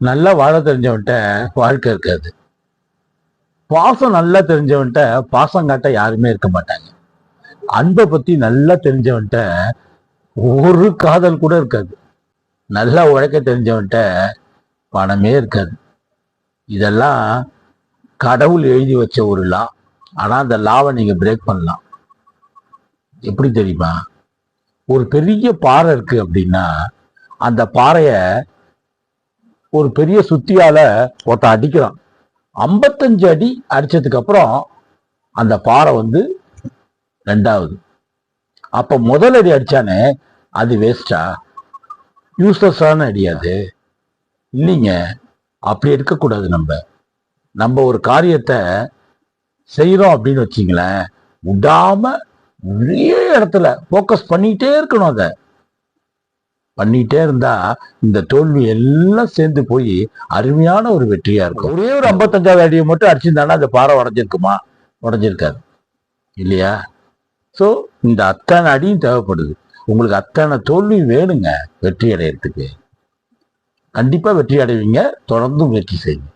நல்லா வாழ தெரிஞ்சவன்ட்ட வாழ்க்கை இருக்காது. பாசம் நல்லா தெரிஞ்சவன்ட்ட பாசம் காட்ட யாருமே இருக்க மாட்டாங்க. அன்பை பத்தி நல்லா தெரிஞ்சவன்ட்ட ஒரு காதல் கூட இருக்காது. நல்லா உழைக்க தெரிஞ்சவன்ட்ட பணமே இருக்காது. இதெல்லாம் கடவுள் எழுதி வச்ச ஒரு லா. ஆனா அந்த லாவை நீங்க பிரேக் பண்ணலாம். எப்படி தெரியுமா? ஒரு பெரிய பாறை இருக்கு அப்படின்னா அந்த பாறைய ஒரு பெரிய சுத்தியால ஒருத்த அடிக்கிறான். 55 அடி அடிச்சதுக்கு அப்புறம் அந்த பாறை ரெண்டாவது. அப்ப முதல் அடி அடிச்சானே அது வேஸ்டா? யூஸ்லெஸ்ஸான அடி அது இல்லைங்க. அப்படி இருக்கக்கூடாது. நம்ம ஒரு காரியத்தை செய்யறோம் அப்படின்னு வச்சிங்களேன், விடாம ஒரே இடத்துல போக்கஸ் பண்ணிட்டே இருக்கணும். அதை பண்ணிட்டே இருந்தா இந்த தோல்வி எல்லாம் சேர்ந்து போய் அருமையான ஒரு வெற்றியா இருக்கும். ஒரே ஒரு 55வது அடியை மட்டும் அடிச்சிருந்தானா அந்த பாறை உடஞ்சிருக்குமா? உடஞ்சிருக்காது இல்லையா? ஸோ இந்த அத்தனை அடியும் தேவைப்படுது. உங்களுக்கு அத்தனை தோல்வி வேணுங்க வெற்றி அடையறதுக்கு. கண்டிப்பா வெற்றி அடைவீங்க. தொடர்ந்து முயற்சி செய்யுங்க.